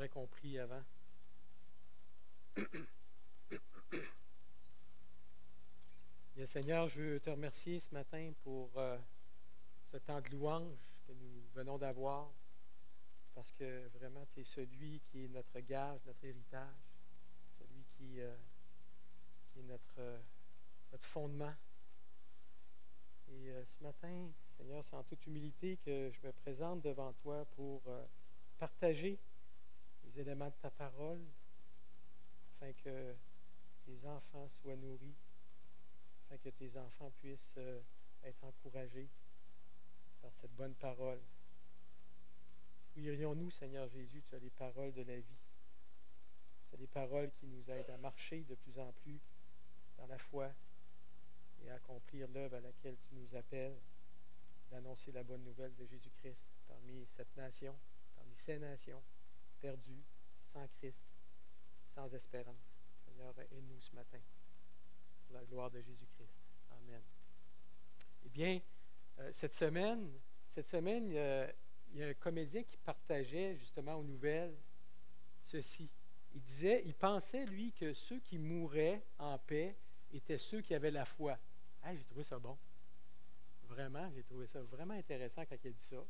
J'aimerais qu'on prie avant. Bien, Seigneur, je veux te remercier ce matin pour ce temps de louange que nous venons d'avoir, parce que vraiment, tu es celui qui est notre gage, notre héritage, celui qui est notre fondement. Et ce matin, Seigneur, c'est en toute humilité que je me présente devant toi pour partager les éléments de ta parole, afin que tes enfants soient nourris, afin que tes enfants puissent être encouragés par cette bonne parole. Où irions-nous, Seigneur Jésus? Tu as les paroles de la vie. Tu as des paroles qui nous aident à marcher de plus en plus dans la foi et à accomplir l'œuvre à laquelle tu nous appelles, d'annoncer la bonne nouvelle de Jésus-Christ parmi cette nation, parmi ces nations perdues, sans Christ, sans espérance. Seigneur, aide-nous ce matin pour la gloire de Jésus-Christ. Amen. Eh bien, cette semaine, il y a un comédien qui partageait justement aux nouvelles ceci. Il pensait, lui, que ceux qui mouraient en paix étaient ceux qui avaient la foi. Hey, j'ai trouvé ça bon. Vraiment, j'ai trouvé ça vraiment intéressant quand il a dit ça.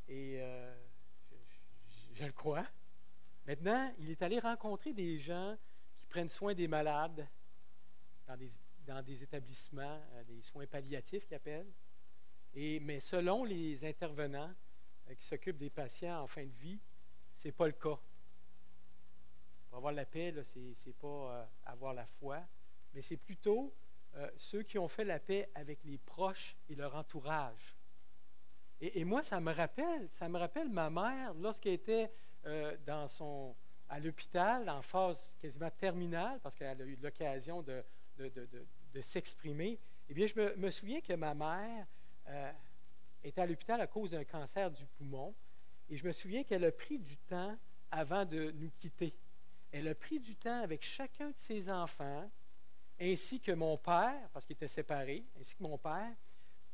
Et je le crois. Maintenant, il est allé rencontrer des gens qui prennent soin des malades dans des établissements, des soins palliatifs qu'ils appellent. Mais selon les intervenants qui s'occupent des patients en fin de vie, ce n'est pas le cas. Pour avoir la paix, ce n'est pas avoir la foi, mais c'est plutôt ceux qui ont fait la paix avec les proches et leur entourage. Et moi, ça me rappelle ma mère lorsqu'elle était à l'hôpital en phase quasiment terminale, parce qu'elle a eu l'occasion de s'exprimer. Eh bien, je me souviens que ma mère était à l'hôpital à cause d'un cancer du poumon, et je me souviens qu'elle a pris du temps avant de nous quitter. Elle a pris du temps avec chacun de ses enfants, ainsi que mon père, parce qu'ils étaient séparés, ainsi que mon père,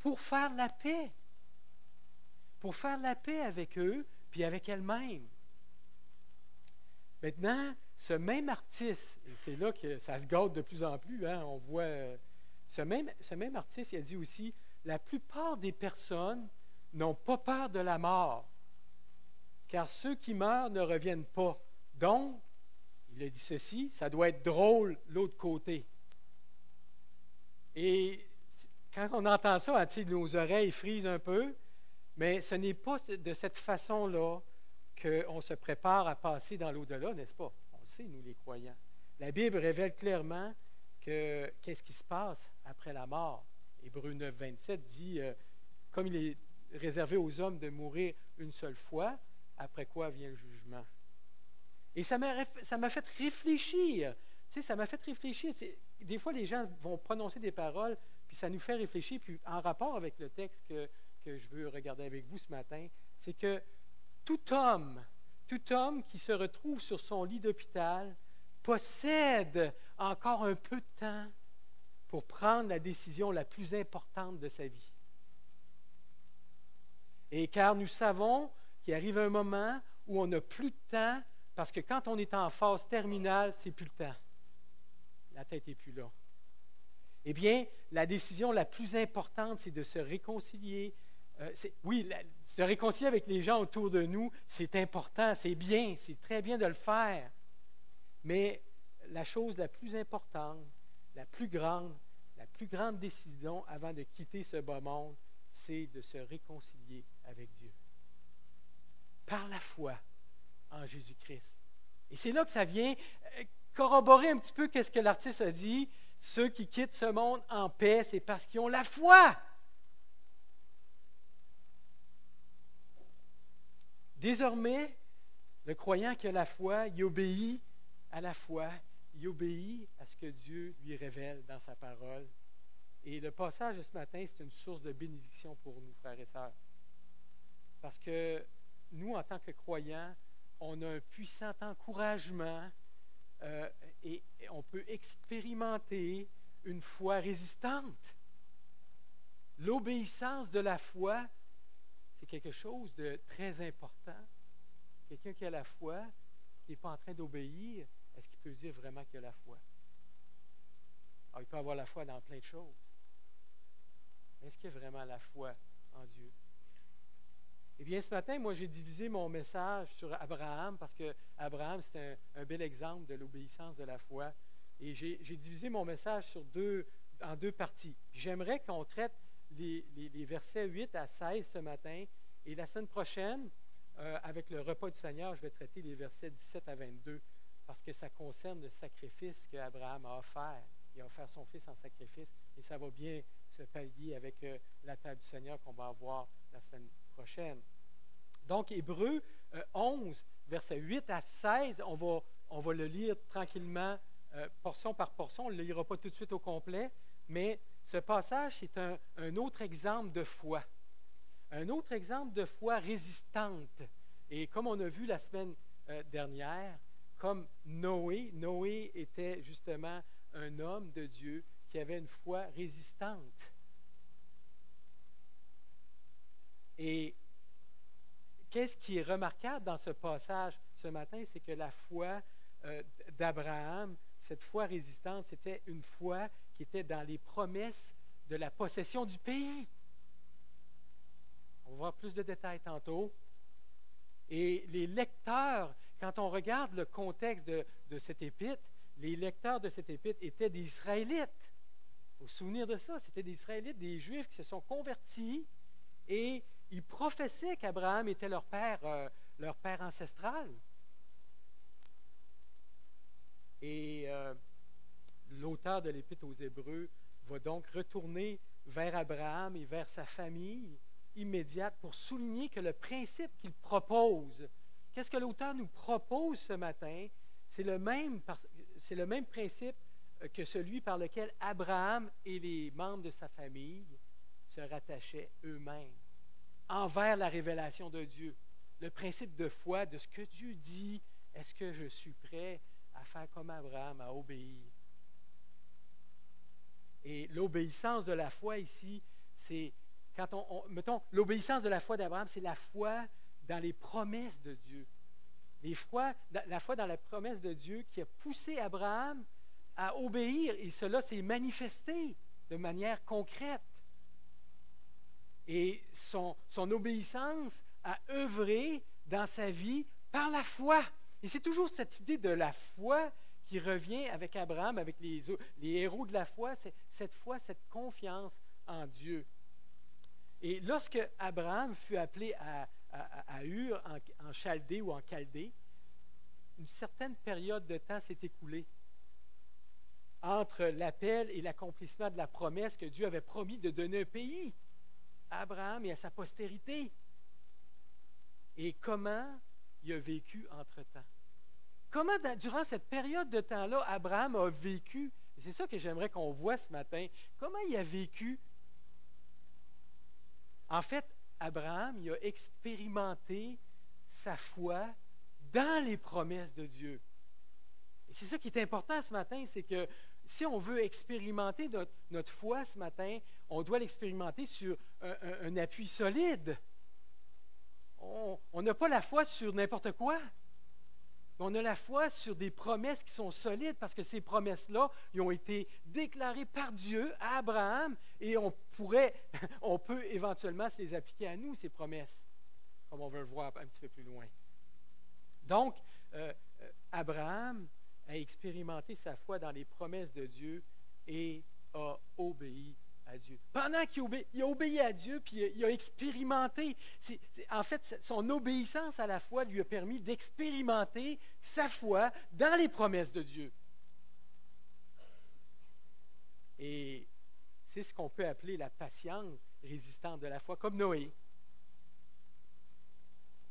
pour faire la paix. Pour faire la paix avec eux, puis avec elle-même. Maintenant, ce même artiste, et c'est là que ça se gâte de plus en plus, hein, on voit, ce même artiste, il a dit aussi, la plupart des personnes n'ont pas peur de la mort, car ceux qui meurent ne reviennent pas. Donc, il a dit ceci, ça doit être drôle l'autre côté. Et quand on entend ça, nos oreilles frisent un peu, mais ce n'est pas de cette façon-là qu'on se prépare à passer dans l'au-delà, n'est-ce pas? On le sait, nous les croyants. La Bible révèle clairement qu'est-ce qui se passe après la mort. Hébreux 9, 27 dit, comme il est réservé aux hommes de mourir une seule fois, après quoi vient le jugement. Et ça m'a fait réfléchir. Tu sais, ça m'a fait réfléchir. Des fois, les gens vont prononcer des paroles, puis ça nous fait réfléchir. Puis en rapport avec le texte que je veux regarder avec vous ce matin, c'est que tout homme qui se retrouve sur son lit d'hôpital possède encore un peu de temps pour prendre la décision la plus importante de sa vie. Et car nous savons qu'il arrive un moment où on n'a plus de temps, parce que quand on est en phase terminale, c'est plus le temps. La tête n'est plus là. Eh bien, la décision la plus importante, c'est de se réconcilier. Se réconcilier avec les gens autour de nous, c'est important, c'est bien, c'est très bien de le faire. Mais la chose la plus importante, la plus grande décision avant de quitter ce bas monde, c'est de se réconcilier avec Dieu. Par la foi en Jésus-Christ. Et c'est là que ça vient corroborer un petit peu ce que l'artiste a dit. Ceux qui quittent ce monde en paix, c'est parce qu'ils ont la foi. Désormais, le croyant qui a la foi, il obéit à la foi, il obéit à ce que Dieu lui révèle dans sa parole. Et le passage de ce matin, c'est une source de bénédiction pour nous, frères et sœurs. Parce que nous, en tant que croyants, on a un puissant encouragement et on peut expérimenter une foi résistante. L'obéissance de la foi, c'est quelque chose de très important. Quelqu'un qui a la foi, qui n'est pas en train d'obéir, est-ce qu'il peut dire vraiment qu'il a la foi? Alors, il peut avoir la foi dans plein de choses. Mais est-ce qu'il y a vraiment la foi en Dieu? Eh bien, ce matin, moi, j'ai divisé mon message sur Abraham parce que Abraham, c'est un bel exemple de l'obéissance de la foi. Et j'ai divisé mon message en deux parties. J'aimerais qu'on traite les versets 8 à 16 ce matin. Et la semaine prochaine, avec le repas du Seigneur, je vais traiter les versets 17 à 22 parce que ça concerne le sacrifice qu'Abraham a offert. Il a offert son fils en sacrifice et ça va bien se pallier avec la table du Seigneur qu'on va avoir la semaine prochaine. Donc, Hébreux 11, versets 8 à 16, on va le lire tranquillement, portion par portion. On ne le lira pas tout de suite au complet, mais ce passage, c'est un autre exemple de foi. Un autre exemple de foi résistante. Et comme on a vu la semaine dernière, comme Noé était justement un homme de Dieu qui avait une foi résistante. Et qu'est-ce qui est remarquable dans ce passage ce matin, c'est que la foi d'Abraham, cette foi résistante, c'était une foi qui était dans les promesses de la possession du pays. On va voir plus de détails tantôt. Et les lecteurs, quand on regarde le contexte de cette épître, les lecteurs de cette épître étaient des Israélites. Il faut se souvenir de ça. C'était des Israélites, des Juifs qui se sont convertis et ils professaient qu'Abraham était leur père ancestral. Et l'auteur de l'Épître aux Hébreux va donc retourner vers Abraham et vers sa famille immédiate pour souligner que le principe qu'il propose, qu'est-ce que l'auteur nous propose ce matin? C'est le même principe que celui par lequel Abraham et les membres de sa famille se rattachaient eux-mêmes envers la révélation de Dieu. Le principe de foi, de ce que Dieu dit, est-ce que je suis prêt à faire comme Abraham, à obéir? Et l'obéissance de la foi ici, c'est quand mettons, l'obéissance de la foi d'Abraham, c'est la foi dans les promesses de Dieu. La foi dans la promesse de Dieu qui a poussé Abraham à obéir, et cela s'est manifesté de manière concrète. Et son obéissance a œuvré dans sa vie par la foi. Et c'est toujours cette idée de la foi qui revient avec Abraham, avec les héros de la foi, c'est cette foi, cette confiance en Dieu. Et lorsque Abraham fut appelé à Ur, en Chaldée ou en Chaldée, une certaine période de temps s'est écoulée entre l'appel et l'accomplissement de la promesse que Dieu avait promis de donner un pays à Abraham et à sa postérité. Et comment il a vécu entre-temps? Comment, durant cette période de temps-là, Abraham a vécu? Et c'est ça que j'aimerais qu'on voit ce matin. Comment il a vécu? En fait, Abraham, il a expérimenté sa foi dans les promesses de Dieu. Et c'est ça qui est important ce matin, c'est que si on veut expérimenter notre foi ce matin, on doit l'expérimenter sur un appui solide. On n'a pas la foi sur n'importe quoi. On a la foi sur des promesses qui sont solides parce que ces promesses-là, ils ont été déclarées par Dieu à Abraham et on peut éventuellement se les appliquer à nous, ces promesses, comme on veut le voir un petit peu plus loin. Donc, Abraham a expérimenté sa foi dans les promesses de Dieu et a obéi à Dieu. Pendant qu'il a obéi à Dieu, puis il a expérimenté. En fait, son obéissance à la foi lui a permis d'expérimenter sa foi dans les promesses de Dieu. Et c'est ce qu'on peut appeler la patience résistante de la foi, comme Noé.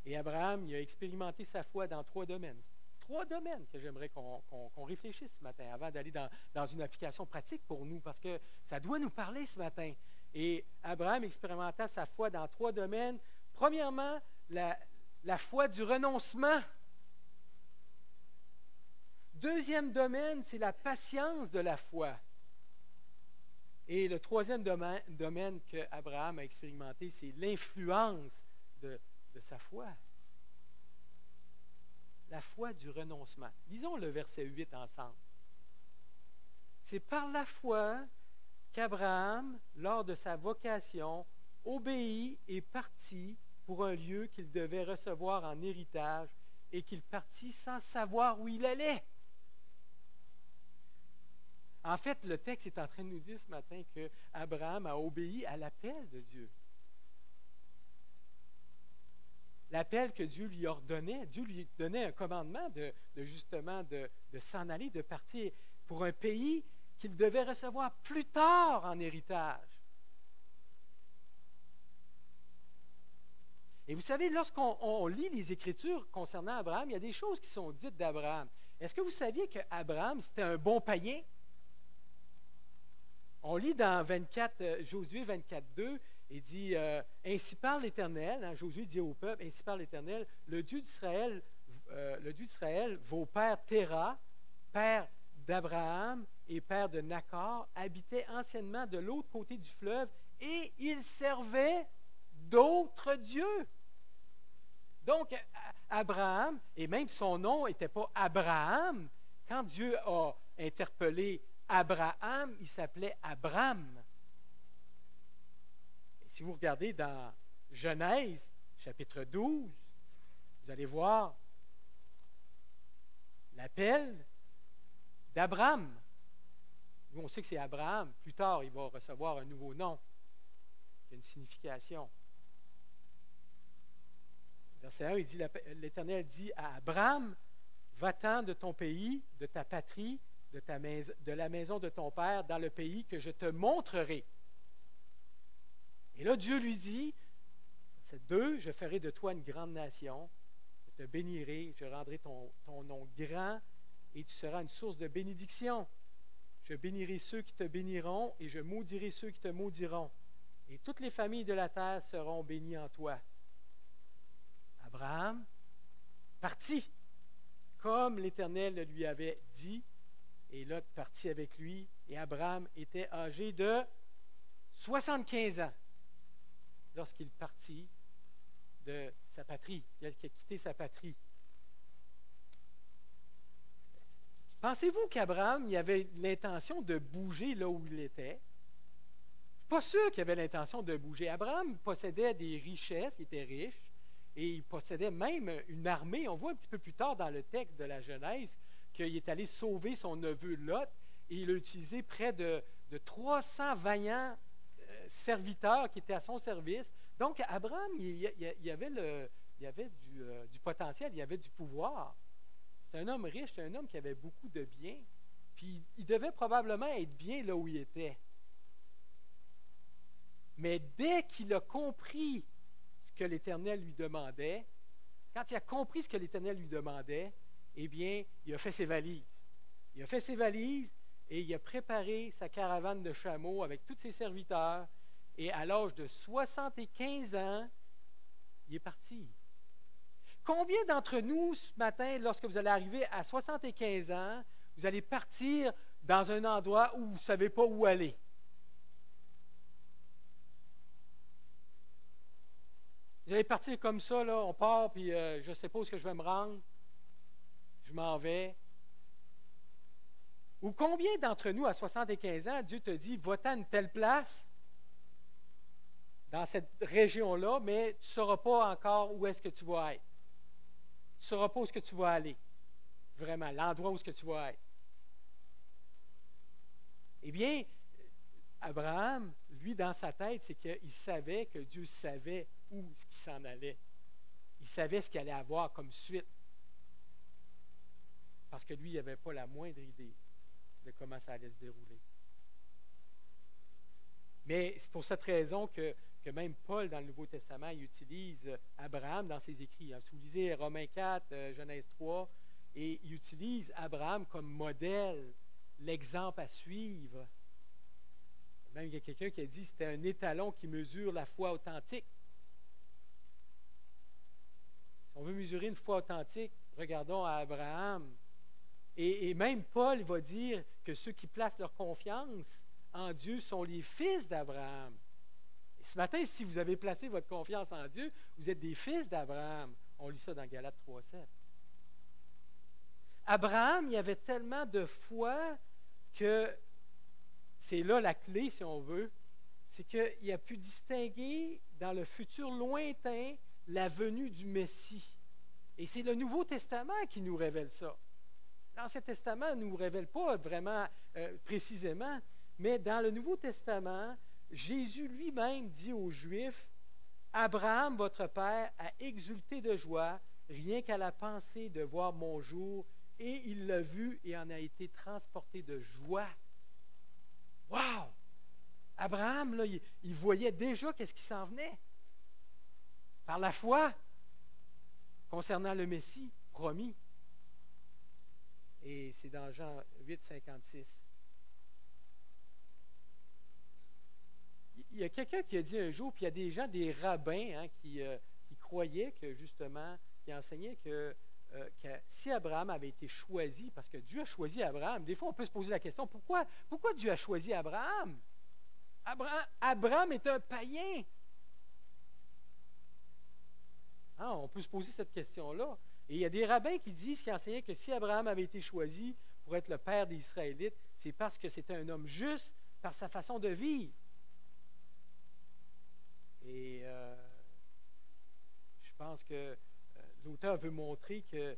Et Abraham, il a expérimenté sa foi dans 3 domaines. 3 domaines que j'aimerais qu'on réfléchisse ce matin avant d'aller dans une application pratique pour nous, parce que ça doit nous parler ce matin. Et Abraham expérimenta sa foi dans 3 domaines. Premièrement, la foi du renoncement. Deuxième domaine, c'est la patience de la foi. Et le troisième domaine que Abraham a expérimenté, c'est l'influence de sa foi. la foi du renoncement. Lisons le verset 8 ensemble. C'est par la foi qu'Abraham, lors de sa vocation, obéit et partit pour un lieu qu'il devait recevoir en héritage et qu'il partit sans savoir où il allait. En fait, le texte est en train de nous dire ce matin qu'Abraham a obéi à l'appel de Dieu. L'appel que Dieu lui ordonnait, Dieu lui donnait un commandement de s'en aller, de partir pour un pays qu'il devait recevoir plus tard en héritage. Et vous savez, lorsqu'on lit les Écritures concernant Abraham, il y a des choses qui sont dites d'Abraham. Est-ce que vous saviez qu'Abraham, c'était un bon païen? On lit dans Josué 24, 2, il dit « Ainsi parle l'Éternel », hein, Josué dit au peuple « Ainsi parle l'Éternel, le Dieu d'Israël, vos pères Téra, père d'Abraham et père de Nachor, habitaient anciennement de l'autre côté du fleuve et ils servaient d'autres dieux. » Donc, Abraham, et même son nom n'était pas Abraham, quand Dieu a interpellé Abraham, il s'appelait Abram. Et si vous regardez dans Genèse, chapitre 12, vous allez voir l'appel d'Abram. Nous, on sait que c'est Abraham. Plus tard, il va recevoir un nouveau nom. Il y a une signification. Verset 1, il dit, l'Éternel dit à Abram, va-t'en de ton pays, de ta patrie, de la maison de ton père, dans le pays que je te montrerai. Et là, Dieu lui dit, verset 2, je ferai de toi une grande nation, je te bénirai, je rendrai ton nom grand, et tu seras une source de bénédiction. Je bénirai ceux qui te béniront, et je maudirai ceux qui te maudiront. Et toutes les familles de la terre seront bénies en toi. Abraham partit, comme l'Éternel le lui avait dit, et Lot partit avec lui, et Abraham était âgé de 75 ans lorsqu'il partit de sa patrie. Il a quitté sa patrie. Pensez-vous qu'Abraham avait l'intention de bouger là où il était? Je ne suis pas sûr qu'il avait l'intention de bouger. Abraham possédait des richesses, il était riche, et il possédait même une armée. On voit un petit peu plus tard dans le texte de la Genèse qu'il est allé sauver son neveu Lot, et il a utilisé près de 300 vaillants serviteurs qui étaient à son service. Donc, Abraham, il avait du potentiel, il avait du pouvoir. C'est un homme riche, c'est un homme qui avait beaucoup de biens. Puis, il devait probablement être bien là où il était. Mais dès qu'il a compris ce que l'Éternel lui demandait, quand il a compris ce que l'Éternel lui demandait, eh bien, il a fait ses valises. Il a fait ses valises et il a préparé sa caravane de chameaux avec tous ses serviteurs. Et à l'âge de 75 ans, il est parti. Combien d'entre nous, ce matin, lorsque vous allez arriver à 75 ans, vous allez partir dans un endroit où vous ne savez pas où aller? Vous allez partir comme ça, là, on part, puis je ne sais pas où est-ce que je vais me rendre. Je m'en vais. Ou combien d'entre nous, à 75 ans, Dieu te dit, va-t'en à une telle place, dans cette région-là, mais tu ne sauras pas encore où est-ce que tu vas être. Tu ne sauras pas où est-ce que tu vas aller. Vraiment, l'endroit où est-ce que tu vas être. Eh bien, Abraham, lui, dans sa tête, c'est qu'il savait que Dieu savait où il s'en allait. Il savait ce qu'il allait avoir comme suite. Parce que lui, il n'avait pas la moindre idée de comment ça allait se dérouler. Mais c'est pour cette raison que même Paul, dans le Nouveau Testament, il utilise Abraham dans ses écrits. Si vous lisez Romains 4, Genèse 3, et il utilise Abraham comme modèle, l'exemple à suivre. Même il y a quelqu'un qui a dit que c'était un étalon qui mesure la foi authentique. Si on veut mesurer une foi authentique, regardons à Abraham. Et même Paul va dire que ceux qui placent leur confiance en Dieu sont les fils d'Abraham. Et ce matin, si vous avez placé votre confiance en Dieu, vous êtes des fils d'Abraham. On lit ça dans Galates 3,7. Abraham, il avait tellement de foi que c'est là la clé, si on veut, c'est qu'il a pu distinguer dans le futur lointain la venue du Messie. Et c'est le Nouveau Testament qui nous révèle ça. L'Ancien Testament ne nous révèle pas vraiment précisément, mais dans le Nouveau Testament, Jésus lui-même dit aux Juifs, « Abraham, votre père, a exulté de joie, rien qu'à la pensée de voir mon jour, et il l'a vu et en a été transporté de joie. » Wow! Abraham, là, il voyait déjà qu'est-ce qui s'en venait. Par la foi, concernant le Messie promis. Et c'est dans Jean 8, 56. Il y a quelqu'un qui a dit un jour, puis il y a des gens, des rabbins, qui croyaient que justement, qui enseignaient que si Abraham avait été choisi, parce que Dieu a choisi Abraham, des fois on peut se poser la question, pourquoi Dieu a choisi Abraham? Abraham est un païen. Ah, on peut se poser cette question-là. Et il y a des rabbins qui enseignaient que si Abraham avait été choisi pour être le père des Israélites, c'est parce que c'était un homme juste par sa façon de vivre. Et je pense que l'auteur veut montrer qu'il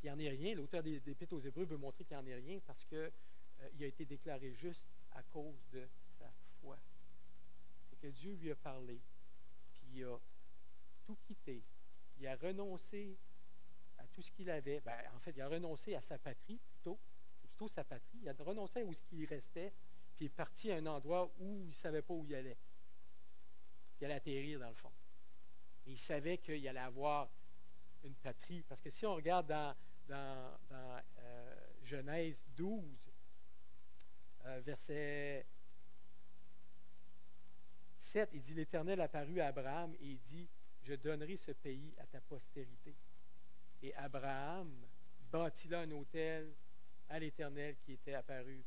n'y en est rien. L'auteur des Épîtres aux Hébreux veut montrer qu'il n'y en est rien parce qu'il a été déclaré juste à cause de sa foi. C'est que Dieu lui a parlé, puis il a tout quitté. Il a renoncé à tout ce qu'il avait. En fait, il a renoncé à sa patrie, plutôt. C'est plutôt sa patrie. Il a renoncé à où il restait, puis il est parti à un endroit où il ne savait pas où il allait. Il allait atterrir, dans le fond. Et il savait qu'il allait avoir une patrie. Parce que si on regarde dans Genèse 12, verset 7, il dit, « L'Éternel apparut à Abraham et il dit, je donnerai ce pays à ta postérité. » Et Abraham bâtit là un autel à l'Éternel qui était apparu.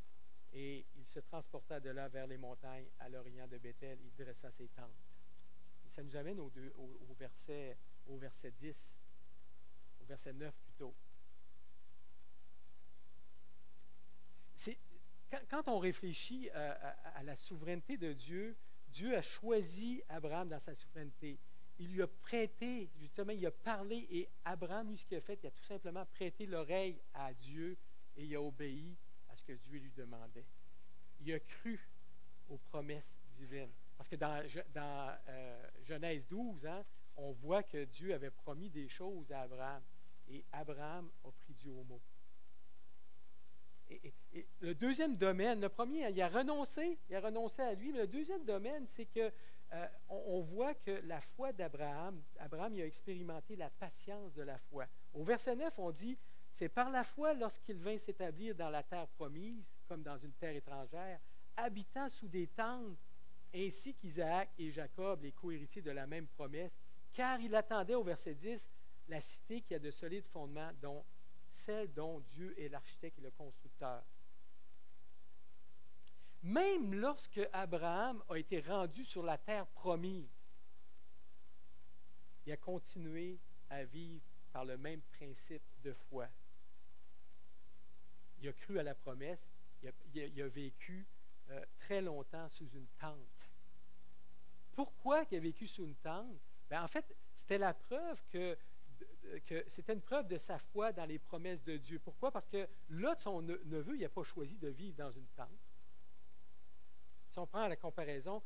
Et il se transporta de là vers les montagnes à l'orient de Béthel. Il dressa ses tentes. Et ça nous amène au verset 10, au verset 9 plutôt. Quand on réfléchit à la souveraineté de Dieu, Dieu a choisi Abraham dans sa souveraineté. Il lui a prêté, justement, il a parlé et Abraham, lui, ce qu'il a fait, il a tout simplement prêté l'oreille à Dieu et il a obéi à ce que Dieu lui demandait. Il a cru aux promesses divines. Parce que dans Genèse 12, on voit que Dieu avait promis des choses à Abraham et Abraham a pris Dieu au mot. Et le deuxième domaine, le premier, il a renoncé à lui, mais le deuxième domaine, c'est que on voit que la foi d'Abraham, il a expérimenté la patience de la foi. Au verset 9, on dit, « C'est par la foi, lorsqu'il vint s'établir dans la terre promise, comme dans une terre étrangère, habitant sous des tentes, ainsi qu'Isaac et Jacob, les co-héritiers de la même promesse, car il attendait, au verset 10, la cité qui a de solides fondements, celle dont Dieu est l'architecte et le constructeur. » Même lorsque Abraham a été rendu sur la terre promise, il a continué à vivre par le même principe de foi. Il a cru à la promesse, il a vécu très longtemps sous une tente. Pourquoi il a vécu sous une tente? En fait, c'était la preuve que c'était une preuve de sa foi dans les promesses de Dieu. Pourquoi? Parce que Lot, son neveu, il n'a pas choisi de vivre dans une tente. Si on prend la comparaison,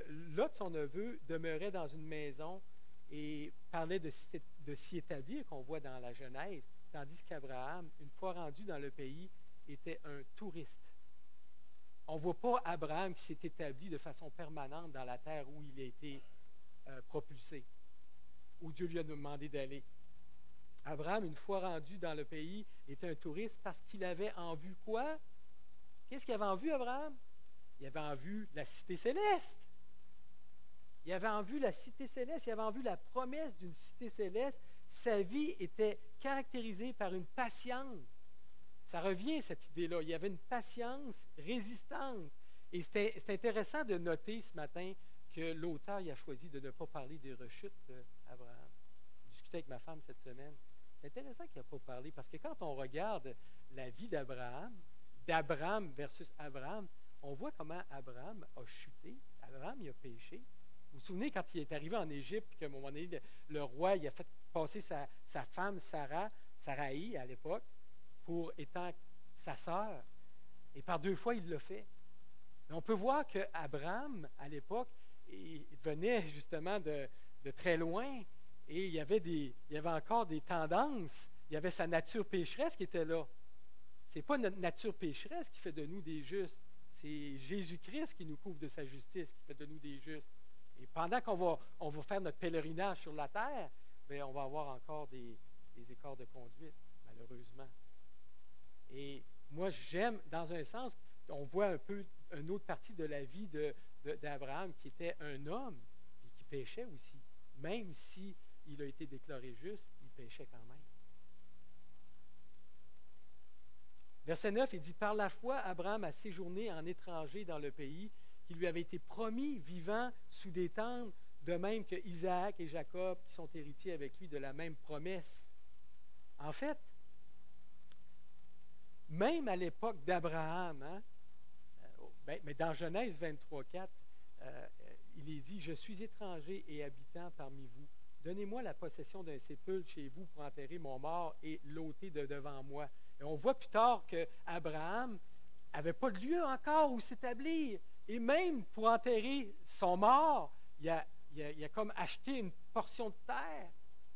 Lot, son neveu, demeurait dans une maison et parlait de s'y établir, qu'on voit dans la Genèse, tandis qu'Abraham, une fois rendu dans le pays, était un touriste. On ne voit pas Abraham qui s'est établi de façon permanente dans la terre où il a été propulsé, où Dieu lui a demandé d'aller. Abraham, une fois rendu dans le pays, était un touriste parce qu'il avait en vue quoi? Qu'est-ce qu'il avait en vue, Abraham? Il avait en vue la cité céleste. Il avait en vue la cité céleste, il avait en vue la promesse d'une cité céleste. Sa vie était caractérisée par une patience. Ça revient, cette idée-là. Il y avait une patience résistante. Et c'est intéressant de noter ce matin que l'auteur a choisi de ne pas parler des rechutes d'Abraham. J'ai discuté avec ma femme cette semaine. C'est intéressant qu'il n'a pas parlé, parce que quand on regarde la vie d'Abraham versus Abraham, on voit comment Abraham a chuté. Abraham, il a péché. Vous vous souvenez quand il est arrivé en Égypte, qu'à un moment donné, le roi il a fait passer sa femme Saraï à l'époque, pour étant sa sœur. Et par 2 fois, il l'a fait. Mais on peut voir qu'Abraham, à l'époque, il venait justement de très loin, et il y avait encore des tendances. Il y avait sa nature pécheresse qui était là. Ce n'est pas notre nature pécheresse qui fait de nous des justes. C'est Jésus-Christ qui nous couvre de sa justice, qui fait de nous des justes. Et pendant qu'on va faire notre pèlerinage sur la terre, bien, on va avoir encore des écarts de conduite, malheureusement. Et moi, j'aime, dans un sens, on voit un peu une autre partie de la vie d'Abraham, qui était un homme et qui péchait aussi. Même s'il a été déclaré juste, il péchait quand même. Verset 9, il dit, « Par la foi, Abraham a séjourné en étranger dans le pays qui lui avait été promis, vivant sous des tentes, de même que Isaac et Jacob, qui sont héritiers avec lui de la même promesse. » En fait, même à l'époque d'Abraham, mais dans Genèse 23:4, il est dit, « Je suis étranger et habitant parmi vous. Donnez-moi la possession d'un sépulcre chez vous pour enterrer mon mort et l'ôter de devant moi. » Et on voit plus tard qu'Abraham n'avait pas de lieu encore où s'établir. Et même pour enterrer son mort, il a comme acheté une portion de terre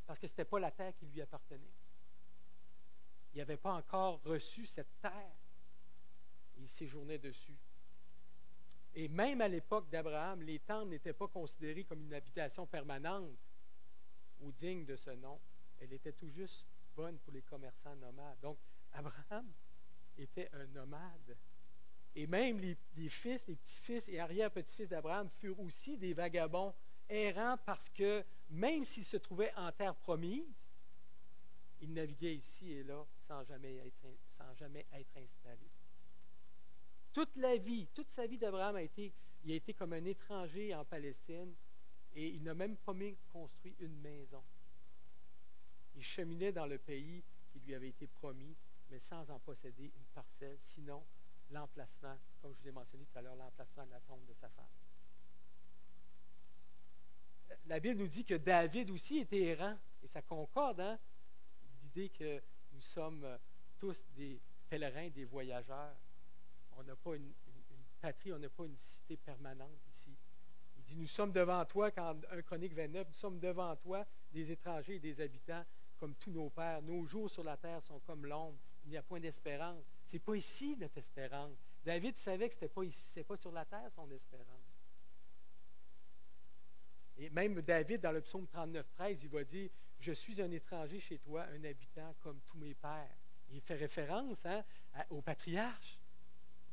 parce que ce n'était pas la terre qui lui appartenait. Il n'avait pas encore reçu cette terre. Il séjournait dessus. Et même à l'époque d'Abraham, les tentes n'étaient pas considérées comme une habitation permanente ou digne de ce nom. Elle était tout juste bonne pour les commerçants nomades. Donc, Abraham était un nomade. Et même les fils, les petits-fils et arrière-petits-fils d'Abraham furent aussi des vagabonds errants parce que même s'ils se trouvaient en terre promise, ils naviguaient ici et là sans jamais être installés. Toute sa vie d'Abraham il a été comme un étranger en Palestine et il n'a même pas même construit une maison. Il cheminait dans le pays qui lui avait été promis, mais sans en posséder une parcelle, sinon l'emplacement, comme je vous ai mentionné tout à l'heure, l'emplacement de la tombe de sa femme. La Bible nous dit que David aussi était errant, et ça concorde, l'idée que nous sommes tous des pèlerins, des voyageurs. On n'a pas une patrie, on n'a pas une cité permanente ici. Il dit, nous sommes devant toi, quand 1 Chronique 29, nous sommes devant toi, des étrangers et des habitants, comme tous nos pères. Nos jours sur la terre sont comme l'ombre. Il n'y a point d'espérance. Ce n'est pas ici notre espérance. David savait que ce n'était pas ici, ce n'était pas sur la terre son espérance. Et même David, dans le psaume 39:13, il va dire, « Je suis un étranger chez toi, un habitant comme tous mes pères. » Il fait référence aux patriarches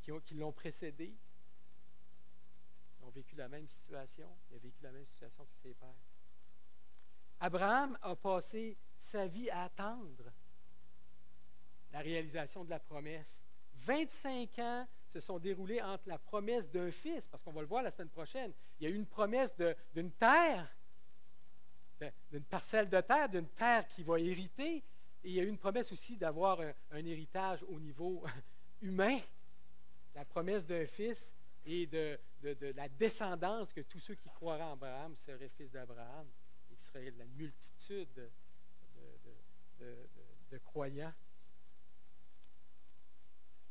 qui l'ont précédé. Ils ont vécu la même situation. Il a vécu la même situation que ses pères. Abraham a passé sa vie à attendre la réalisation de la promesse. 25 ans se sont déroulés entre la promesse d'un fils, parce qu'on va le voir la semaine prochaine. Il y a eu une promesse d'une terre, d'une parcelle de terre, d'une terre qui va hériter, et il y a eu une promesse aussi d'avoir un héritage au niveau humain, la promesse d'un fils et de la descendance, que tous ceux qui croiraient en Abraham seraient fils d'Abraham, et qui seraient la multitude de croyants.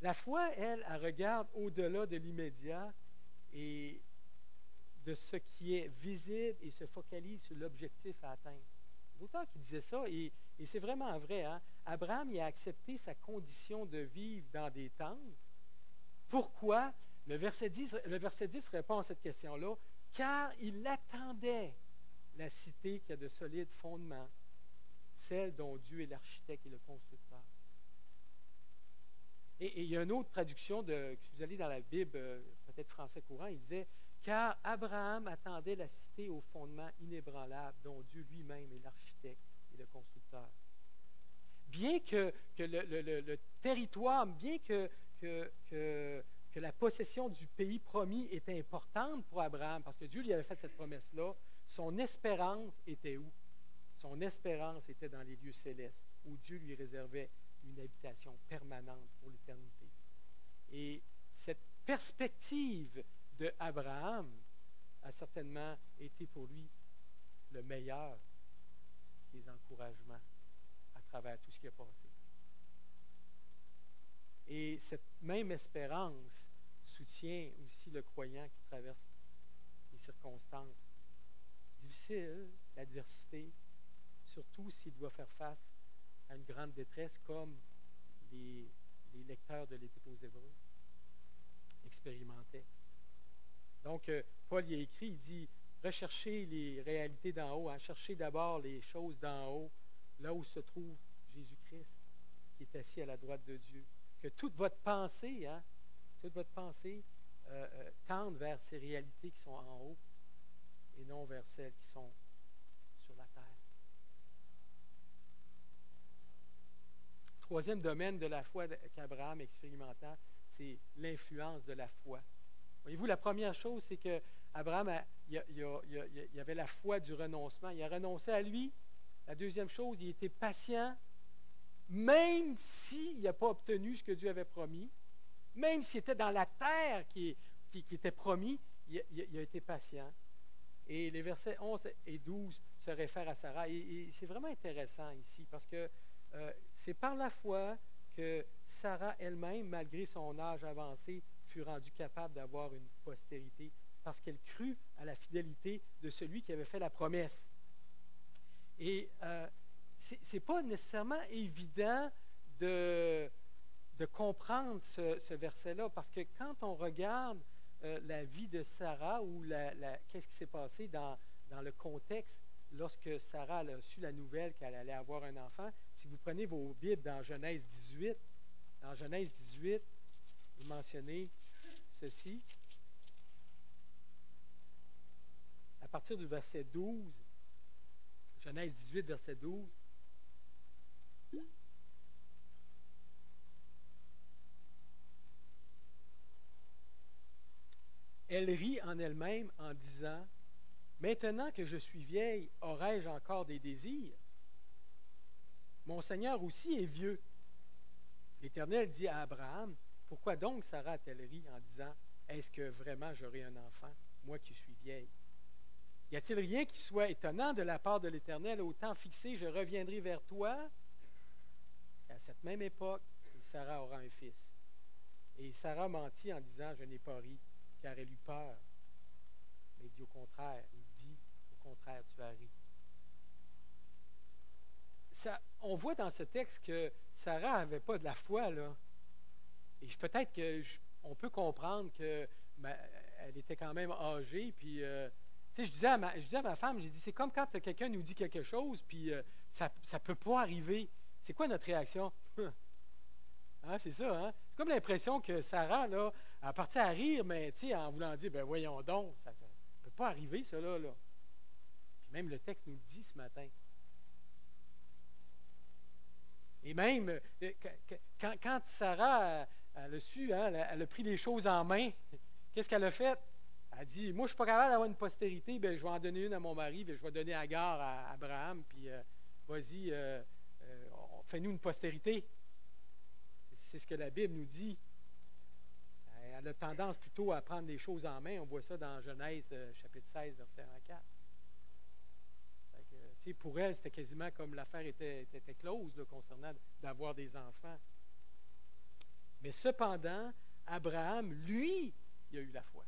La foi, elle regarde au-delà de l'immédiat et de ce qui est visible et se focalise sur l'objectif à atteindre. L'auteur qui disait ça, et c'est vraiment vrai, Abraham il a accepté sa condition de vivre dans des tentes. Pourquoi? Le verset 10 répond à cette question-là, car il attendait la cité qui a de solides fondements, celle dont Dieu est l'architecte et le constructeur. Et il y a une autre traduction, si vous allez dans la Bible, peut-être français courant, il disait, « Car Abraham attendait la cité au fondement inébranlable, dont Dieu lui-même est l'architecte et le constructeur. » Bien que le territoire, bien que la possession du pays promis était importante pour Abraham, parce que Dieu lui avait fait cette promesse-là, son espérance était où? Son espérance était dans les lieux célestes. où Dieu lui réservait une habitation permanente pour l'éternité. Et cette perspective d'Abraham a certainement été pour lui le meilleur des encouragements à travers tout ce qui a passé. Et cette même espérance soutient aussi le croyant qui traverse les circonstances difficiles, l'adversité, surtout s'il doit faire face à une grande détresse comme les lecteurs de l'Épître aux Hébreux expérimentaient. Donc, Paul y a écrit, il dit, recherchez les réalités d'en haut, hein, cherchez d'abord les choses d'en haut, là où se trouve Jésus-Christ, qui est assis à la droite de Dieu. Que toute votre pensée, tende vers ces réalités qui sont en haut et non vers celles qui sont sur la terre. Troisième domaine de la foi qu'Abraham expérimenta, c'est l'influence de la foi. Voyez-vous, la première chose, c'est qu'Abraham, il avait la foi du renoncement. Il a renoncé à lui. La deuxième chose, il était patient, même s'il n'a pas obtenu ce que Dieu avait promis, même s'il était dans la terre qui était promis, il a été patient. Et les versets 11 et 12 se réfèrent à Sarah. Et c'est vraiment intéressant ici, parce que c'est par la foi que Sarah elle-même, malgré son âge avancé, fut rendue capable d'avoir une postérité, parce qu'elle crut à la fidélité de celui qui avait fait la promesse. Et ce n'est pas nécessairement évident de comprendre ce verset-là, parce que quand on regarde la vie de Sarah, ou qu'est-ce qui s'est passé dans le contexte lorsque Sarah a su la nouvelle qu'elle allait avoir un enfant, si vous prenez vos Bibles dans Genèse 18, vous mentionnez ceci. À partir du verset 12, Genèse 18, verset 12, elle rit en elle-même en disant, « Maintenant que je suis vieille, aurai-je encore des désirs? Mon Seigneur aussi est vieux. » L'Éternel dit à Abraham, « Pourquoi donc Sarah a-t-elle ri en disant, « Est-ce que vraiment j'aurai un enfant, moi qui suis vieille? » Y a-t-il rien qui soit étonnant de la part de l'Éternel? Au temps fixé, je reviendrai vers toi. Et à cette même époque, Sarah aura un fils. Et Sarah mentit en disant, « Je n'ai pas ri, car elle eut peur. » Mais il dit au contraire, tu as ri. On voit dans ce texte que Sarah n'avait pas de la foi, là. Et peut-être qu'on peut comprendre qu'elle était quand même âgée, puis je disais à ma femme, j'ai dit, c'est comme quand quelqu'un nous dit quelque chose, puis ça ne peut pas arriver. C'est quoi notre réaction? Hein, c'est ça, hein? C'est comme l'impression que Sarah, là, elle partait à rire, mais en voulant dire, ben voyons donc, ça ne peut pas arriver, cela, là. Puis même le texte nous le dit ce matin. Et même, quand Sarah, elle a su, hein, elle a pris les choses en main, qu'est-ce qu'elle a fait? Elle a dit, moi, je ne suis pas capable d'avoir une postérité, ben, je vais en donner une à mon mari, ben, je vais donner Agar à Abraham, puis vas-y, fais-nous une postérité. C'est ce que la Bible nous dit. Elle a tendance plutôt à prendre les choses en main. On voit ça dans Genèse chapitre 16, verset 1 à 4. Pour elle, c'était quasiment comme l'affaire était close là, concernant d'avoir des enfants. Mais cependant, Abraham, lui, il a eu la foi.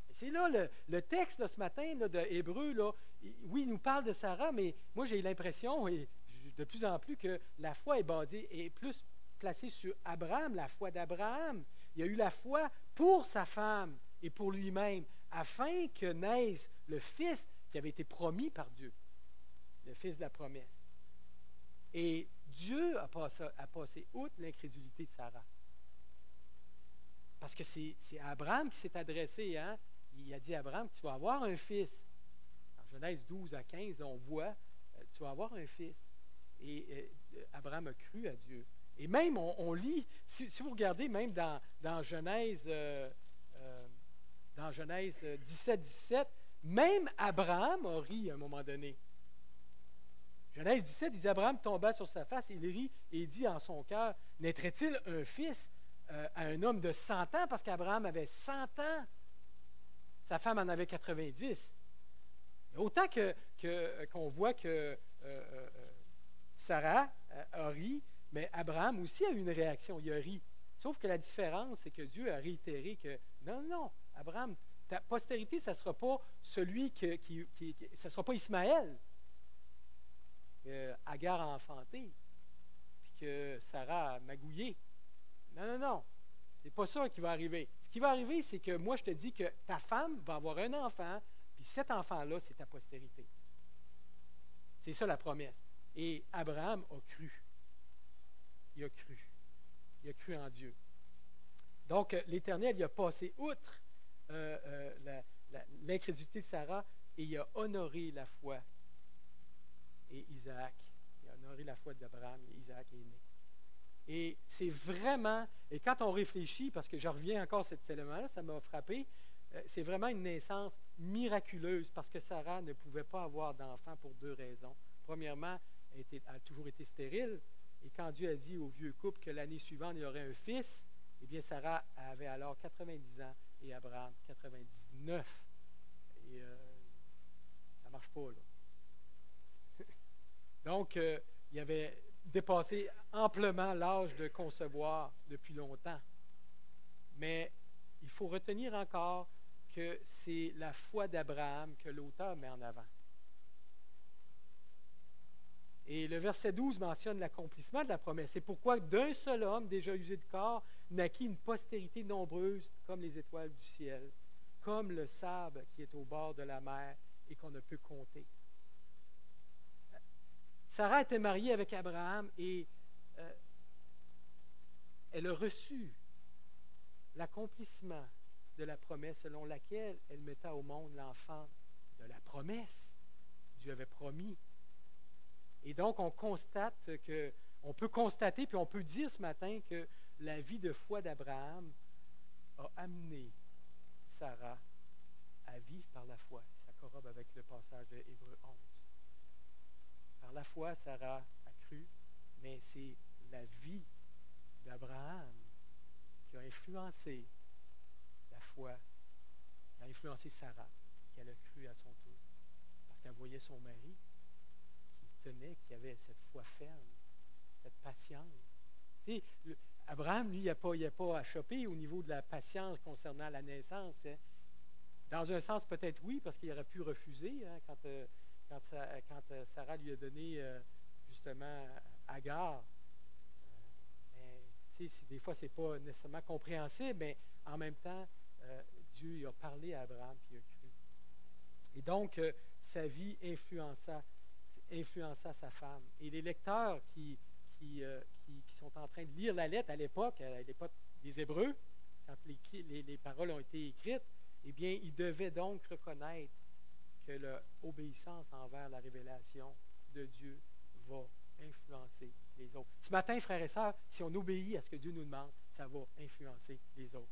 Et c'est là le texte là, ce matin là, de Hébreu, là, oui, il nous parle de Sarah, mais moi j'ai l'impression, et de plus en plus, que la foi est plus placée sur Abraham, la foi d'Abraham. Il a eu la foi pour sa femme et pour lui-même, afin que naisse le fils qui avait été promis par Dieu, le fils de la promesse. Et Dieu a passé outre l'incrédulité de Sarah. Parce que c'est Abraham qui s'est adressé, hein? Il a dit à Abraham, tu vas avoir un fils. En Genèse 12 à 15, on voit, tu vas avoir un fils. Et Abraham a cru à Dieu. Et même, on lit, si vous regardez même dans Genèse 17, même Abraham a ri à un moment donné. Genèse 17, il dit, Abraham tomba sur sa face, il rit et dit en son cœur, naîtrait-il un fils à un homme de 100 ans, parce qu'Abraham avait 100 ans. Sa femme en avait 90. Autant qu'on voit que Sarah a ri, mais Abraham aussi a eu une réaction, il a ri. Sauf que la différence, c'est que Dieu a réitéré que non, non, Abraham, ta postérité, ça ne sera pas celui ça ne sera pas Ismaël que Agar a enfanté, puis que Sarah a magouillé. Non, non, non. C'est pas ça qui va arriver. Ce qui va arriver, c'est que moi, je te dis que ta femme va avoir un enfant, puis cet enfant-là, c'est ta postérité. C'est ça la promesse. Et Abraham a cru. Il a cru. Il a cru en Dieu. Donc, l'Éternel, il a passé outre l'incrédulité de Sarah et il a honoré la foi. Et Isaac, il a honoré la foi d'Abraham et Isaac est né. Et c'est vraiment, et quand on réfléchit, parce que je reviens encore à cet élément-là, ça m'a frappé, c'est vraiment une naissance miraculeuse parce que Sarah ne pouvait pas avoir d'enfant pour deux raisons. Premièrement, elle a toujours été stérile. Et quand Dieu a dit au vieux couple que l'année suivante, il y aurait un fils, eh bien, Sarah avait alors 90 ans et Abraham 99. Et ça ne marche pas, là. Donc, il avait dépassé amplement l'âge de concevoir depuis longtemps. Mais il faut retenir encore que c'est la foi d'Abraham que l'auteur met en avant. Et le verset 12 mentionne l'accomplissement de la promesse. C'est pourquoi d'un seul homme, déjà usé de corps, naquit une postérité nombreuse comme les étoiles du ciel, comme le sable qui est au bord de la mer et qu'on ne peut compter. Sarah était mariée avec Abraham et elle a reçu l'accomplissement de la promesse selon laquelle elle mettait au monde l'enfant de la promesse. Dieu avait promis. Et donc, on peut constater, puis on peut dire ce matin que la vie de foi d'Abraham a amené Sarah à vivre par la foi. Ça corrobe avec le passage de Hébreux 11. Par la foi, Sarah a cru, mais c'est la vie d'Abraham qui a influencé la foi, qui a influencé Sarah, qu'elle a cru à son tour. Parce qu'elle voyait son mari qui avait cette foi ferme, cette patience. Tu sais, Abraham, lui, il n'a pas à choper au niveau de la patience concernant la naissance. Hein. Dans un sens, peut-être oui, parce qu'il aurait pu refuser hein, quand Sarah lui a donné justement Agar. Mais tu sais, des fois, ce n'est pas nécessairement compréhensible, mais en même temps, Dieu il a parlé à Abraham puis il a cru. Et donc, sa vie influença sa femme. Et les lecteurs qui sont en train de lire la lettre à l'époque des Hébreux, quand les paroles ont été écrites, eh bien, ils devaient donc reconnaître que l'obéissance envers la révélation de Dieu va influencer les autres. Ce matin, frères et sœurs, si on obéit à ce que Dieu nous demande, ça va influencer les autres.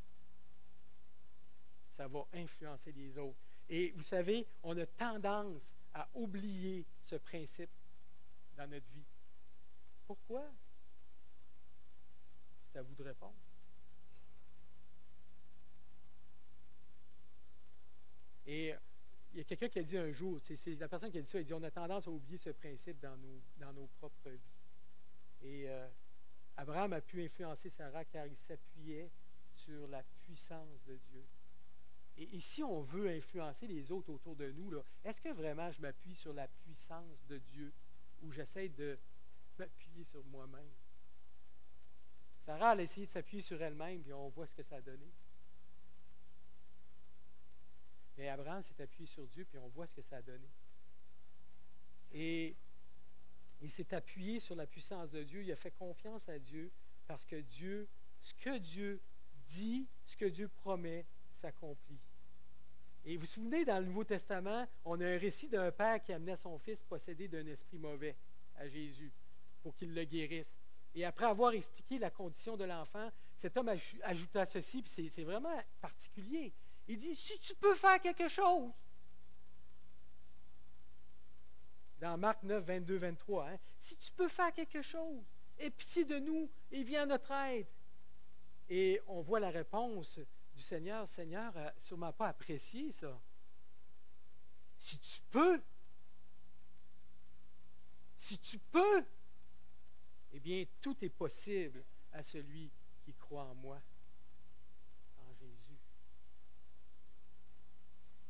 Ça va influencer les autres. Et vous savez, on a tendance à oublier ce principe dans notre vie. Pourquoi? C'est à vous de répondre. Et il y a quelqu'un qui a dit un jour, c'est la personne qui a dit ça, il dit on a tendance à oublier ce principe dans nos propres vies. Et Abraham a pu influencer Sarah car il s'appuyait sur la puissance de Dieu. Et si on veut influencer les autres autour de nous, est-ce que vraiment je m'appuie sur la puissance de Dieu ou j'essaie de m'appuyer sur moi-même? Sarah a essayé de s'appuyer sur elle-même, puis on voit ce que ça a donné. Mais Abraham s'est appuyé sur Dieu, puis on voit ce que ça a donné. Et il s'est appuyé sur la puissance de Dieu, il a fait confiance à Dieu, parce que Dieu, ce que Dieu dit, ce que Dieu promet, s'accomplit. Et vous vous souvenez, dans le Nouveau Testament, on a un récit d'un père qui amenait son fils possédé d'un esprit mauvais à Jésus pour qu'il le guérisse. Et après avoir expliqué la condition de l'enfant, cet homme ajouta ceci, puis c'est vraiment particulier. Il dit, si tu peux faire quelque chose. dans Marc 9, 22, 23. Si tu peux faire quelque chose, aie pitié de nous et viens à notre aide. Et on voit la réponse du Seigneur. Seigneur n'a sûrement pas apprécié ça. Si tu peux, eh bien, tout est possible à celui qui croit en moi, en Jésus.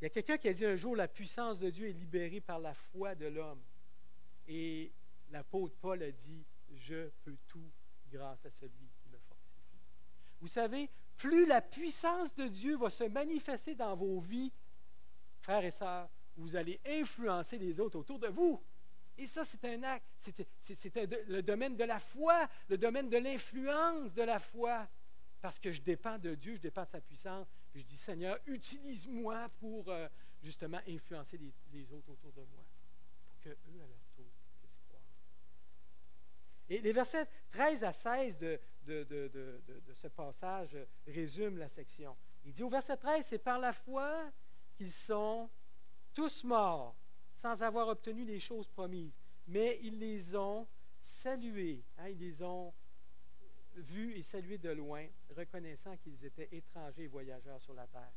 Il y a quelqu'un qui a dit un jour, la puissance de Dieu est libérée par la foi de l'homme. Et l'apôtre Paul a dit, je peux tout grâce à celui qui me fortifie. Vous savez, plus la puissance de Dieu va se manifester dans vos vies, frères et sœurs, vous allez influencer les autres autour de vous. Et ça, c'est un acte, c'est le domaine de la foi, le domaine de l'influence de la foi. Parce que je dépends de Dieu, je dépends de sa puissance. Puis je dis, Seigneur, utilise-moi pour justement influencer les autres autour de moi. Pour qu'eux, à leur tour, puissent croire. Et les versets 13 à 16 de ce passage résument la section. Il dit au verset 13, c'est par la foi qu'ils sont tous morts, sans avoir obtenu les choses promises. Mais ils les ont salués, ils les ont vus et salués de loin, reconnaissant qu'ils étaient étrangers et voyageurs sur la terre.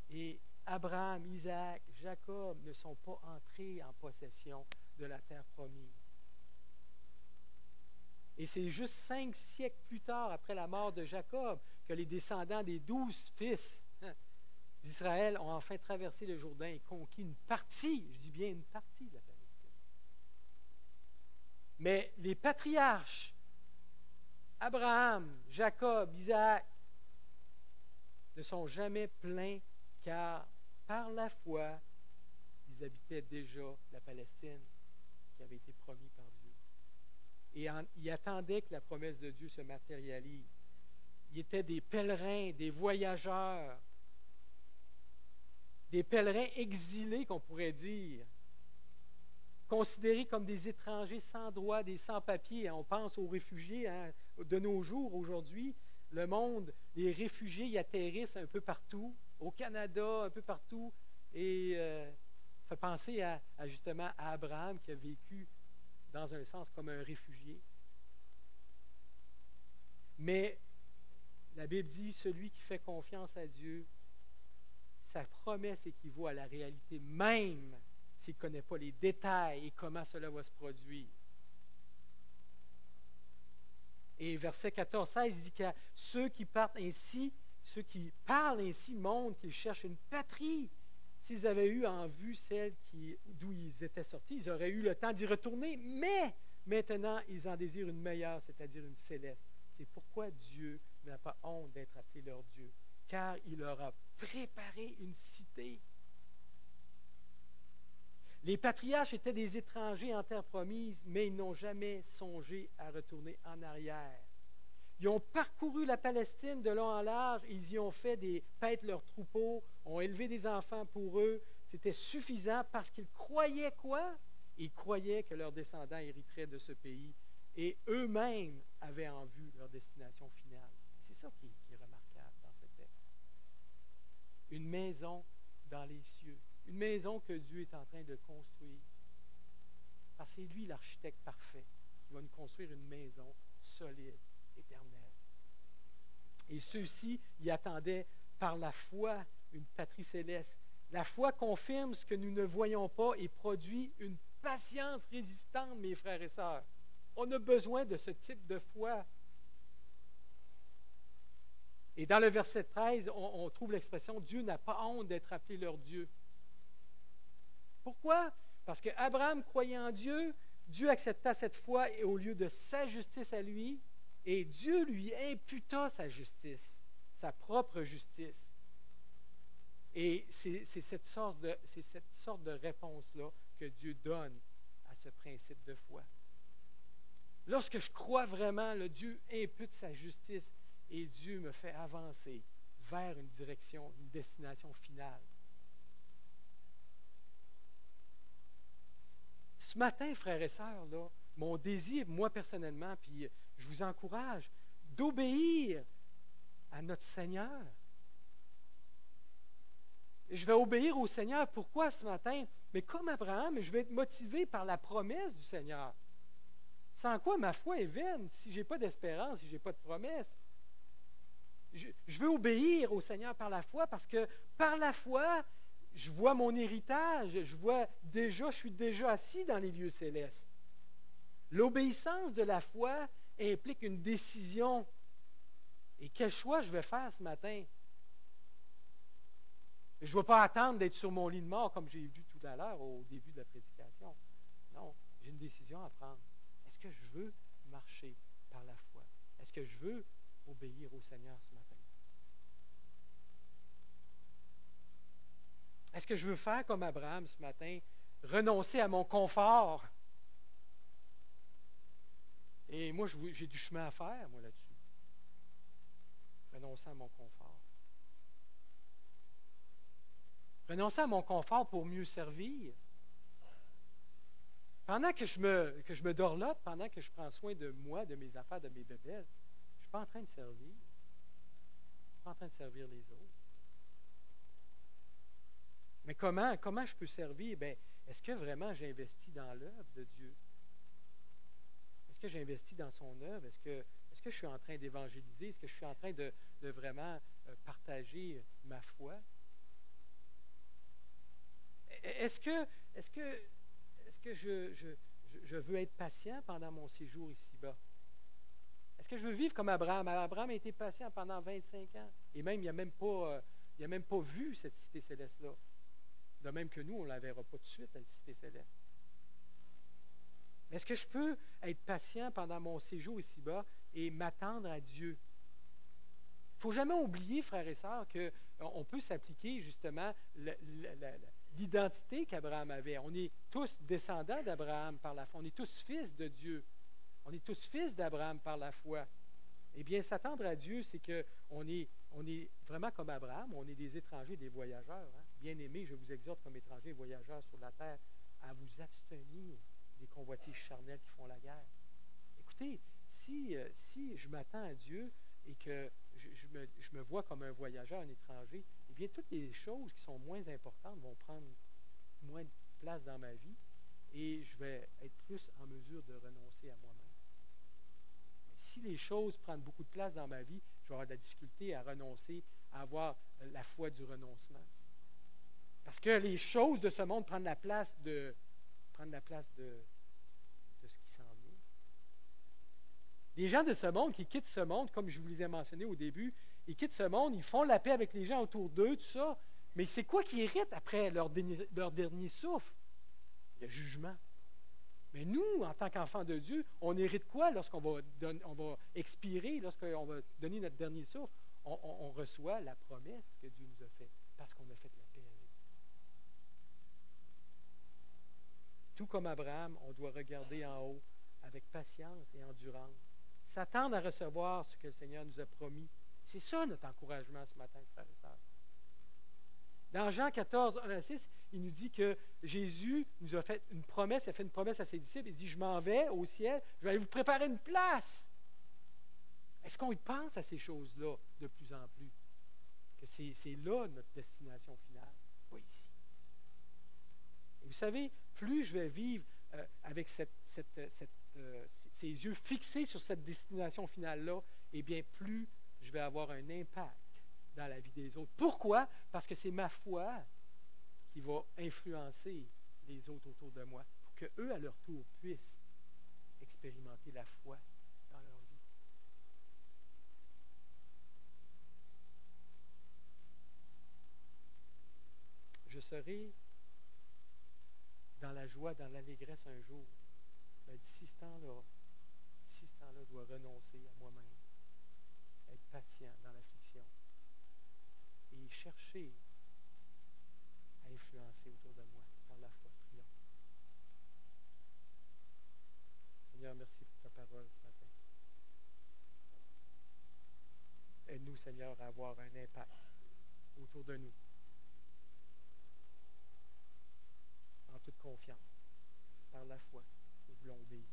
Et Abraham, Isaac, Jacob ne sont pas entrés en possession de la terre promise. Et c'est juste 5 siècles plus tard, après la mort de Jacob, que les descendants des 12 fils d'Israël ont enfin traversé le Jourdain et conquis une partie, je dis bien une partie de la Palestine. Mais les patriarches, Abraham, Jacob, Isaac, ne sont jamais pleins car par la foi, ils habitaient déjà la Palestine qui avait été promise par Dieu. Et ils attendaient que la promesse de Dieu se matérialise. Ils étaient des pèlerins, des voyageurs, des pèlerins exilés, qu'on pourrait dire, considérés comme des étrangers sans droit, des sans-papiers. On pense aux réfugiés de nos jours, aujourd'hui. Le monde, les réfugiés, ils atterrissent un peu partout, au Canada, un peu partout, et fait penser justement à Abraham qui a vécu dans un sens comme un réfugié. Mais la Bible dit, celui qui fait confiance à Dieu, sa promesse équivaut à la réalité même s'il ne connaît pas les détails et comment cela va se produire. Et verset 14-16 dit que ceux qui partent ainsi, ceux qui parlent ainsi montrent qu'ils cherchent une patrie. S'ils avaient eu en vue celle d'où ils étaient sortis, ils auraient eu le temps d'y retourner, mais maintenant, ils en désirent une meilleure, c'est-à-dire une céleste. C'est pourquoi Dieu n'a pas honte d'être appelé leur Dieu, car il leur a préparé une cité. Les patriarches étaient des étrangers en terre promise, mais ils n'ont jamais songé à retourner en arrière. Ils ont parcouru la Palestine de long en large, ils y ont fait paître leurs troupeaux, ont élevé des enfants pour eux. C'était suffisant parce qu'ils croyaient quoi? Ils croyaient que leurs descendants hériteraient de ce pays et eux-mêmes avaient en vue leur destination finale. C'est ça qui est remarquable dans ce texte. Une maison dans les cieux. Une maison que Dieu est en train de construire. Parce que c'est lui l'architecte parfait qui va nous construire une maison solide, éternelle. Et ceux-ci y attendaient par la foi une patrie céleste. La foi confirme ce que nous ne voyons pas et produit une patience résistante, mes frères et sœurs. On a besoin de ce type de foi. Et dans le verset 13, on trouve l'expression « Dieu n'a pas honte d'être appelé leur Dieu ». Pourquoi? Parce qu'Abraham croyait en Dieu, Dieu accepta cette foi et au lieu de sa justice à lui, et Dieu lui imputa sa justice, sa propre justice. Et c'est cette sorte de réponse-là que Dieu donne à ce principe de foi. Lorsque je crois vraiment, Dieu impute sa justice et Dieu me fait avancer vers une direction, une destination finale. Ce matin, frères et sœurs, là, mon désir, moi personnellement, puis je vous encourage, d'obéir à notre Seigneur. Je vais obéir au Seigneur. Pourquoi ce matin? Mais comme Abraham, je vais être motivé par la promesse du Seigneur. Sans quoi ma foi est vaine si je n'ai pas d'espérance, si je n'ai pas de promesse. Je veux obéir au Seigneur par la foi parce que par la foi, je vois mon héritage, je suis déjà assis dans les lieux célestes. L'obéissance de la foi implique une décision. Et quel choix je vais faire ce matin? Je ne vais pas attendre d'être sur mon lit de mort comme j'ai vu tout à l'heure au début de la prédication. Non, j'ai une décision à prendre. Est-ce que je veux marcher par la foi? Est-ce que je veux obéir au Seigneur ce matin? Est-ce que je veux faire comme Abraham ce matin, renoncer à mon confort? Et moi, j'ai du chemin à faire, moi, là-dessus. Renoncer à mon confort. Renoncer à mon confort pour mieux servir. Pendant que je me dorlote, pendant que je prends soin de moi, de mes affaires, de mes bébelles, je ne suis pas en train de servir. Je ne suis pas en train de servir les autres. Mais comment je peux servir? Bien, est-ce que vraiment j'investis dans l'œuvre de Dieu? Est-ce que j'investis dans son œuvre? Est-ce que je suis en train d'évangéliser? Est-ce que je suis en train de vraiment partager ma foi? Est-ce que je veux être patient pendant mon séjour ici-bas? Est-ce que je veux vivre comme Abraham? Abraham a été patient pendant 25 ans. Et même, il n'a même pas vu cette cité céleste-là. De même que nous, on ne la verra pas tout de suite, la cité céleste. Est-ce que je peux être patient pendant mon séjour ici-bas et m'attendre à Dieu? Il ne faut jamais oublier, frères et sœurs, qu'on peut s'appliquer justement l'identité qu'Abraham avait. On est tous descendants d'Abraham par la foi. On est tous fils de Dieu. On est tous fils d'Abraham par la foi. Eh bien, s'attendre à Dieu, c'est qu'on est vraiment comme Abraham, on est des étrangers, des voyageurs. Hein? Bien-aimés, je vous exhorte comme étrangers et voyageurs sur la terre à vous abstenir des convoitises charnelles qui font la guerre. Écoutez, si je m'attends à Dieu et que je me vois comme un voyageur, un étranger, eh bien, toutes les choses qui sont moins importantes vont prendre moins de place dans ma vie et je vais être plus en mesure de renoncer à moi-même. Mais si les choses prennent beaucoup de place dans ma vie, je vais avoir de la difficulté à renoncer, à avoir la foi du renoncement. Parce que les choses de ce monde prennent la place de ce qui s'en vient. Les gens de ce monde qui quittent ce monde, comme je vous l'ai mentionné au début, ils quittent ce monde, ils font la paix avec les gens autour d'eux, tout ça. Mais c'est quoi qui hérite après leur dernier souffle? Le jugement. Mais nous, en tant qu'enfants de Dieu, on hérite quoi lorsqu'on va expirer, lorsqu'on va donner notre dernier souffle? On reçoit la promesse que Dieu nous a faite parce qu'on a fait la paix avec lui. Tout comme Abraham, on doit regarder en haut avec patience et endurance, s'attendre à recevoir ce que le Seigneur nous a promis. C'est ça notre encouragement ce matin, frères et sœurs. Dans Jean 14, 1 à 6, il nous dit que Jésus nous a fait une promesse, il a fait une promesse à ses disciples, il dit, je m'en vais au ciel, je vais aller vous préparer une place. Est-ce qu'on y pense à ces choses-là de plus en plus? Que c'est là notre destination finale, pas ici. Et vous savez, plus je vais vivre avec ces yeux fixés sur cette destination finale-là, eh bien, plus je vais avoir un impact dans la vie des autres. Pourquoi? Parce que c'est ma foi qui va influencer les autres autour de moi pour qu'eux, à leur tour, puissent expérimenter la foi dans leur vie. Je serai dans la joie, dans l'allégresse un jour. Mais d'ici ce temps-là, je dois renoncer à moi-même, être patient dans l'affliction et chercher à influencer autour de moi par la foi triomphante. Seigneur, merci pour ta parole ce matin. Aide-nous, Seigneur, à avoir un impact autour de nous. En toute confiance, par la foi, nous voulons obéir.